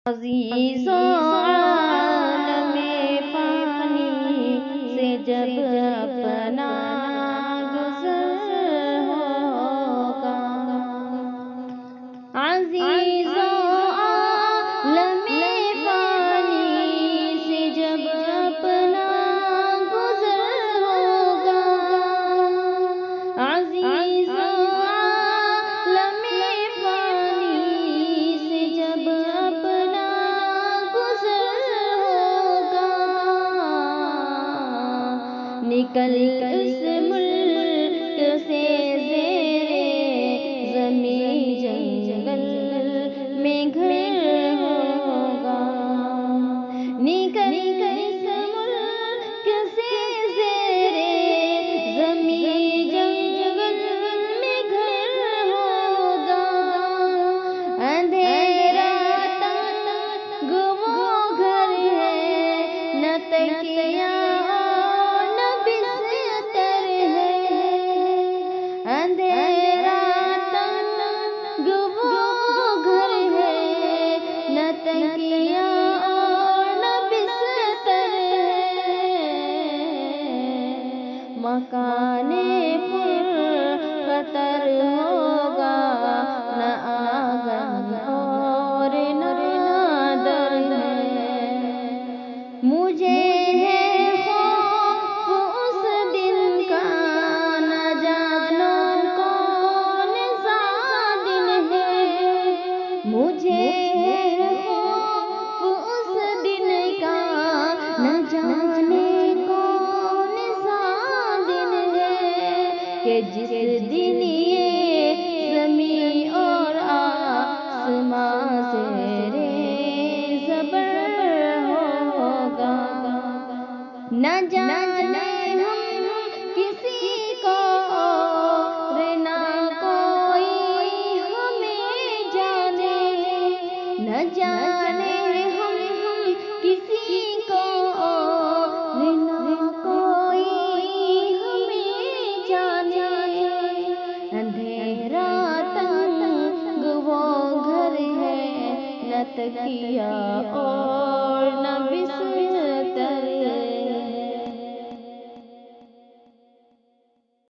عزیزوں عالم فانی سے جب اپنا گزر ہوگا، عزیزوں عالم فانی سے جب اپنا گزر ہوگا، عزیزوں عالم فانی سے جب اپنا گزر ہوگا، نکل اس ملک سے زیر زمین جنگل میں گھر ہوگا، نکل اس ملک سے زیر زمین جنگل میں گھر ہوگا، اندھیرا تنگ وہ گھر ہے، نہ تکیہ نہ بستر ہے، اندھیرا تنگ وہ گھر ہے، نہ تکیہ نہ بستر ہے، مکان پر خطر ہوگا، نہ آنگن اور نہ در ہے، مجھے ہے خوف اس دن کا، نہ جانو کون سا دن ہے، مجھے ہے خوف اس دن کا، نہ جانے کون سا دن ہے، کہ جس دن یہ زمین اور آسمان زیر زبر ہوگا، نہ جانے ہم کسی کو اور نہ کوئی ہمیں جانے، نہ جانے ہم کسی کو اور نہ کوئی ہمیں جانے، اندھیرا تنگ وہ گھر ہے، نہ تکیہ اور